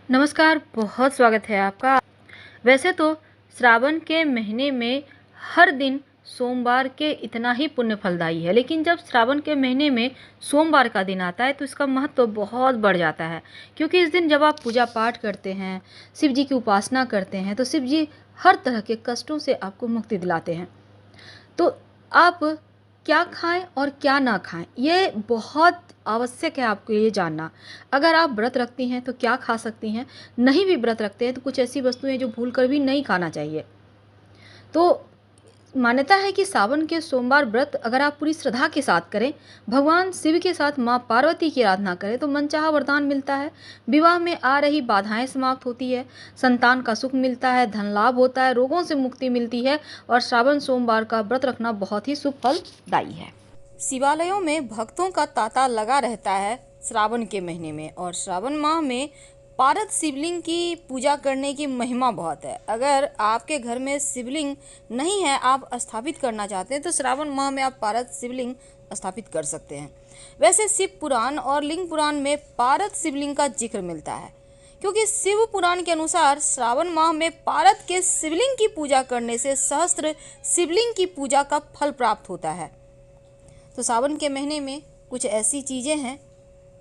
नमस्कार, बहुत स्वागत है आपका। वैसे तो श्रावण के महीने में हर दिन सोमवार के इतना ही पुण्य फलदायी है, लेकिन जब श्रावण के महीने में सोमवार का दिन आता है तो इसका महत्व बहुत बढ़ जाता है। क्योंकि इस दिन जब आप पूजा पाठ करते हैं, शिव जी की उपासना करते हैं, तो शिव जी हर तरह के कष्टों से आपको मुक्ति दिलाते हैं। तो आप क्या खाएं और क्या ना खाएं, ये बहुत आवश्यक है आपको ये जानना। अगर आप व्रत रखती हैं तो क्या खा सकती हैं, नहीं भी व्रत रखते हैं तो कुछ ऐसी वस्तुएं जो भूल कर भी नहीं खाना चाहिए। तो मान्यता है कि सावन के सोमवार व्रत अगर आप पूरी श्रद्धा के साथ करें, भगवान शिव के साथ माँ पार्वती की आराधना करें तो मनचाहा वरदान मिलता है। विवाह में आ रही बाधाएं समाप्त होती है, संतान का सुख मिलता है, धन लाभ होता है, रोगों से मुक्ति मिलती है और श्रावण सोमवार का व्रत रखना बहुत ही शुभ फलदायी है। शिवालयों में भक्तों का तांता लगा रहता है श्रावण के महीने में, और श्रावण माह में पारद शिवलिंग की पूजा करने की महिमा बहुत है। अगर आपके घर में शिवलिंग नहीं है, आप स्थापित करना चाहते हैं, तो श्रावण माह में आप पारद शिवलिंग स्थापित कर सकते हैं। वैसे शिव पुराण और लिंग पुराण में पारद शिवलिंग का जिक्र मिलता है, क्योंकि शिव पुराण के अनुसार श्रावण माह में पारद के शिवलिंग की पूजा करने से सहस्त्र शिवलिंग की पूजा का फल प्राप्त होता है। तो सावन के महीने में कुछ ऐसी चीज़ें हैं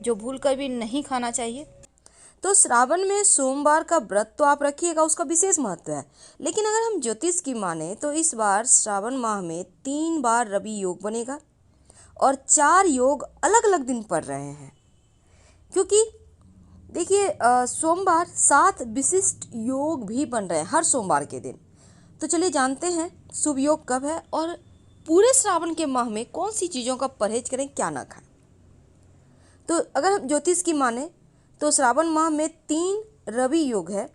जो भूल कर भी नहीं खाना चाहिए। तो श्रावण में सोमवार का व्रत तो आप रखिएगा, उसका विशेष महत्व है। लेकिन अगर हम ज्योतिष की माने तो इस बार श्रावण माह में 3 बार रवि योग बनेगा और 4 योग अलग अलग दिन पड़ रहे हैं। क्योंकि देखिए, सोमवार 7 विशिष्ट योग भी बन रहे हैं हर सोमवार के दिन। तो चलिए जानते हैं शुभ योग कब है और पूरे श्रावण के माह में कौन सी चीज़ों का परहेज करें, क्या ना खाएं। तो अगर हम ज्योतिष की माने तो श्रावण माह में 3 रवि योग है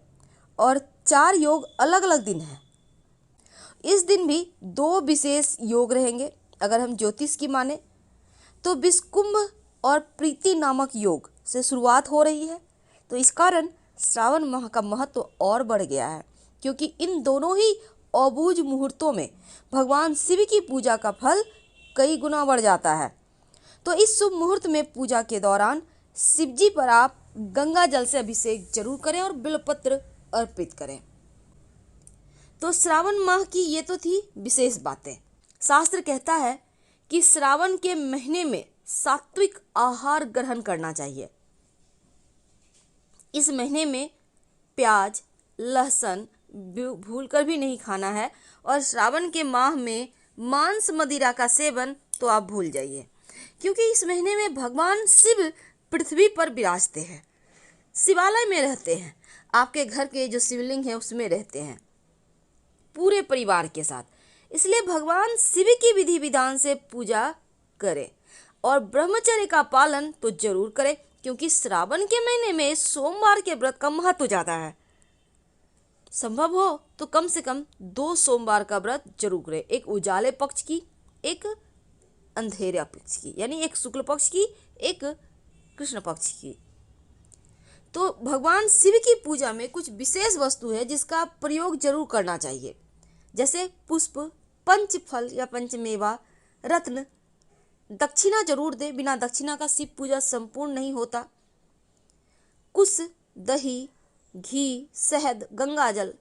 और 4 योग अलग अलग दिन है। इस दिन भी 2 विशेष योग रहेंगे। अगर हम ज्योतिष की माने तो विषकुंभ और प्रीति नामक योग से शुरुआत हो रही है। तो इस कारण श्रावण माह का महत्व और बढ़ गया है, क्योंकि इन दोनों ही अबूझ मुहूर्तों में भगवान शिव की पूजा का फल कई गुना बढ़ जाता है। तो इस शुभ मुहूर्त में पूजा के दौरान शिव जी पर आप गंगा जल से अभिषेक जरूर करें और बिल्वपत्र अर्पित करें। तो श्रावण माह की ये तो थी विशेष बातें। शास्त्र कहता है कि श्रावण के महीने में सात्विक आहार ग्रहण करना चाहिए। इस महीने में प्याज, लहसुन भूल कर भी नहीं खाना है, और श्रावण के माह में मांस मदिरा का सेवन तो आप भूल जाइए, क्योंकि इस महीने में भगवान शिव पृथ्वी पर विराजते हैं, शिवालय में रहते हैं। आपके घर के जो शिवलिंग है उसमें रहते हैं पूरे परिवार के साथ। इसलिए भगवान शिव की विधि विधान से पूजा करें और ब्रह्मचर्य का पालन तो जरूर करें, क्योंकि श्रावण के महीने में सोमवार के व्रत का महत्व ज्यादा है। संभव हो तो कम से कम 2 सोमवार का व्रत जरूर करें, एक उजाले पक्ष की, एक अंधेरे पक्ष की, यानी एक शुक्ल पक्ष की, एक कृष्ण पक्ष की। तो भगवान शिव की पूजा में कुछ विशेष वस्तु है जिसका प्रयोग जरूर करना चाहिए, जैसे पुष्प, पंचफल या पंचमेवा, रत्न। दक्षिणा जरूर दे, बिना दक्षिणा का शिव पूजा संपूर्ण नहीं होता। कुश, दही, घी, शहद, गंगा जल,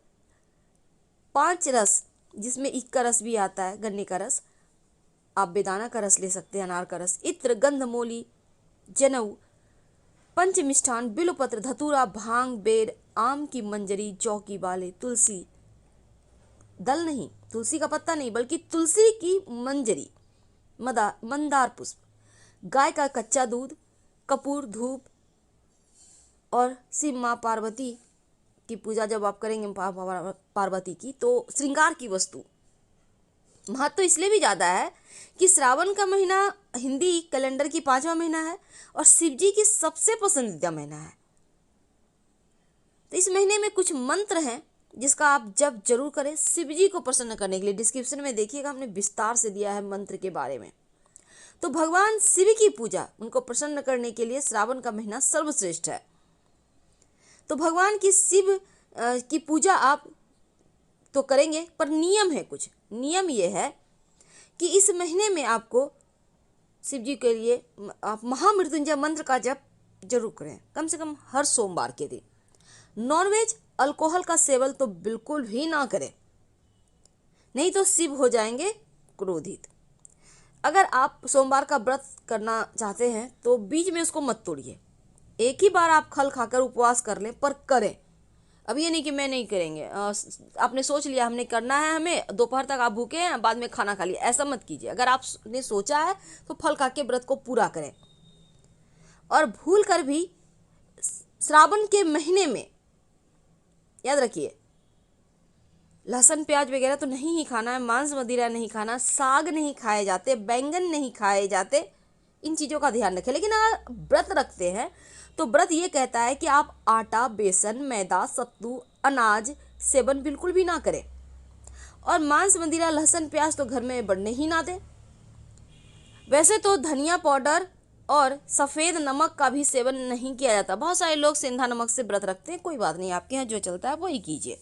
5 रस जिसमें ईख का रस भी आता है, गन्ने का रस, आप बेदाना का रस ले सकते हैं, अनार का रस, इत्र, गंधमूली, जनेऊ, पंच मिष्ठान, बिल्वपत्र, धतूरा, भांग, बेर, आम की मंजरी, जौ की बाले, तुलसी दल नहीं, तुलसी का पत्ता नहीं, बल्कि तुलसी की मंजरी, मंदार पुष्प, गाय का कच्चा दूध, कपूर, धूप, और शिव माँ पार्वती की पूजा जब आप करेंगे पार्वती की, तो श्रृंगार की वस्तु। महत्व तो इसलिए भी ज़्यादा है कि श्रावण का महीना हिंदी कैलेंडर की 5वां महीना है और शिव जी की सबसे पसंदीदा महीना है। तो इस महीने में कुछ मंत्र हैं जिसका आप जब जरूर करें शिव जी को प्रसन्न करने के लिए। डिस्क्रिप्शन में देखिएगा, हमने विस्तार से दिया है मंत्र के बारे में। तो भगवान शिव की पूजा, उनको प्रसन्न करने के लिए श्रावण का महीना सर्वश्रेष्ठ है। तो भगवान की शिव की पूजा आप तो करेंगे, पर नियम है कुछ। नियम ये है कि इस महीने में आपको शिव जी के लिए आप महामृत्युंजय मंत्र का जप जरूर करें, कम से कम हर सोमवार के दिन। नॉनवेज अल्कोहल का सेवन तो बिल्कुल भी ना करें, नहीं तो शिव हो जाएंगे क्रोधित। अगर आप सोमवार का व्रत करना चाहते हैं तो बीच में उसको मत तोड़िए। एक ही बार आप खल खाकर उपवास कर लें, पर करें। अब ये नहीं कि मैं नहीं करेंगे, आपने सोच लिया हमने करना है, हमें दोपहर तक आप भूखे हैं, बाद में खाना खा लिया, ऐसा मत कीजिए। अगर आपने सोचा है तो फल खा के व्रत को पूरा करें। और भूल कर भी श्रावण के महीने में याद रखिए, लहसुन प्याज वगैरह तो नहीं ही खाना है, मांस मदिरा नहीं खाना, साग नहीं खाए जाते, बैंगन नहीं खाए जाते, इन चीज़ों का ध्यान रखें। लेकिन अगर व्रत रखते हैं तो व्रत ये कहता है कि आप आटा, बेसन, मैदा, सत्तू, अनाज सेवन बिल्कुल भी ना करें। और मांस मदिरा, लहसुन प्याज तो घर में बढ़ने ही ना दें। वैसे तो धनिया पाउडर और सफ़ेद नमक का भी सेवन नहीं किया जाता। बहुत सारे लोग सेंधा नमक से व्रत रखते हैं, कोई बात नहीं, आपके यहाँ जो चलता है वही कीजिए।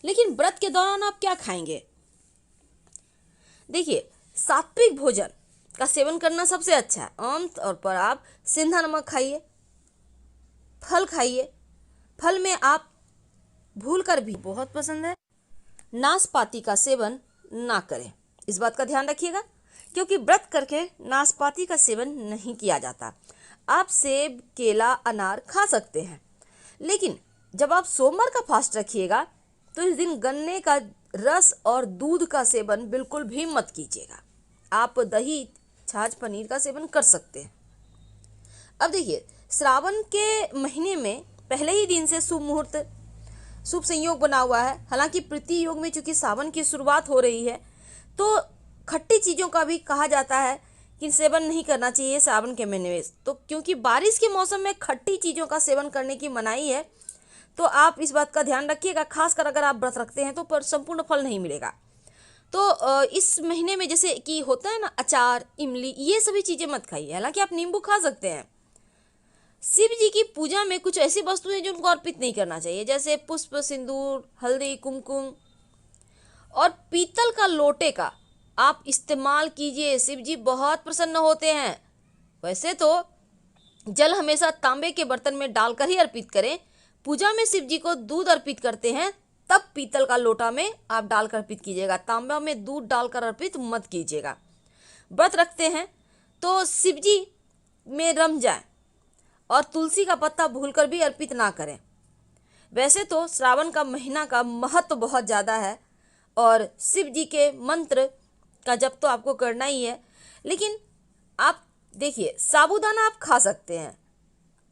लेकिन व्रत के दौरान आप क्या खाएंगे? देखिए, सात्विक भोजन का सेवन करना सबसे अच्छा है। आमतौर पर आप सेंधा नमक खाइए, फल खाइए। फल में आप भूल कर भी बहुत पसंद है, नाशपाती का सेवन ना करें। इस बात का ध्यान रखिएगा, क्योंकि व्रत करके नाशपाती का सेवन नहीं किया जाता। आप सेब, केला, अनार खा सकते हैं, लेकिन जब आप सोमवार का फास्ट रखिएगा तो इस दिन गन्ने का रस और दूध का सेवन बिल्कुल भी मत कीजिएगा। आप दही, छाछ, पनीर का सेवन कर सकते हैं। अब देखिए, श्रावण के महीने में पहले ही दिन से शुभ मुहूर्त, शुभ संयोग बना हुआ है। हालांकि प्रति योग में चूंकि सावन की शुरुआत हो रही है, तो खट्टी चीज़ों का भी कहा जाता है कि सेवन नहीं करना चाहिए सावन के महीने में। तो क्योंकि बारिश के मौसम में खट्टी चीज़ों का सेवन करने की मनाही है, तो आप इस बात का ध्यान रखिएगा। खासकर अगर आप व्रत रखते हैं तो पर संपूर्ण फल नहीं मिलेगा। तो इस महीने में जैसे कि होता है ना, अचार, इमली, ये सभी चीज़ें मत खाइए। हालांकि आप नींबू खा सकते हैं। शिव जी की पूजा में कुछ ऐसी वस्तुएं जो उनको अर्पित नहीं करना चाहिए, जैसे पुष्प, सिंदूर, हल्दी, कुमकुम और पीतल का लोटे का आप इस्तेमाल कीजिए। शिव जी बहुत प्रसन्न होते हैं। वैसे तो जल हमेशा तांबे के बर्तन में डालकर ही अर्पित करें। पूजा में शिव जी को दूध अर्पित करते हैं, तब पीतल का लोटा में आप डालकर अर्पित कीजिएगा। तांबा में दूध डालकर अर्पित मत कीजिएगा। व्रत रखते हैं तो शिव जी में रम जाए, और तुलसी का पत्ता भूलकर भी अर्पित ना करें। वैसे तो श्रावण का महीना का महत्व बहुत ज़्यादा है, और शिव जी के मंत्र का जप तो आपको करना ही है। लेकिन आप देखिए, साबूदाना आप खा सकते हैं,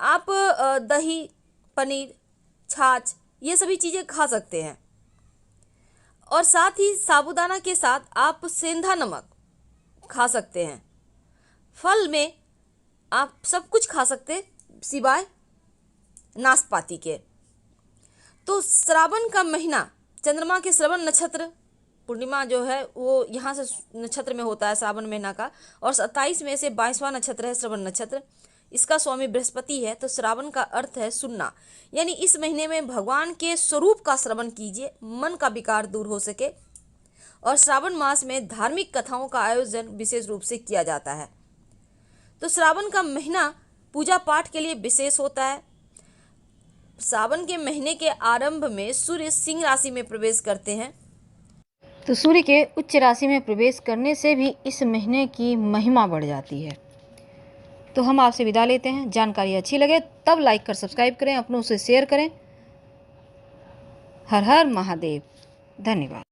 आप दही, पनीर, छाछ, ये सभी चीज़ें खा सकते हैं। और साथ ही साबूदाना के साथ आप सेंधा नमक खा सकते हैं। फल में आप सब कुछ खा सकते हैं सिवाय नाशपाती के। तो श्रावण का महीना चंद्रमा के श्रवण नक्षत्र, पूर्णिमा जो है वो यहाँ से नक्षत्र में होता है श्रावण महीना का, और 27 में से 22वां नक्षत्र है श्रवण नक्षत्र। इसका स्वामी बृहस्पति है। तो श्रावण का अर्थ है सुनना, यानी इस महीने में भगवान के स्वरूप का श्रवण कीजिए, मन का विकार दूर हो सके। और श्रावण मास में धार्मिक कथाओं का आयोजन विशेष रूप से किया जाता है। तो श्रावण का महीना पूजा पाठ के लिए विशेष होता है। सावन के महीने के आरंभ में सूर्य सिंह राशि में प्रवेश करते हैं। तो सूर्य के उच्च राशि में प्रवेश करने से भी इस महीने की महिमा बढ़ जाती है। तो हम आपसे विदा लेते हैं। जानकारी अच्छी लगे तब लाइक कर सब्सक्राइब करें, अपनों से शेयर करें। हर हर महादेव। धन्यवाद।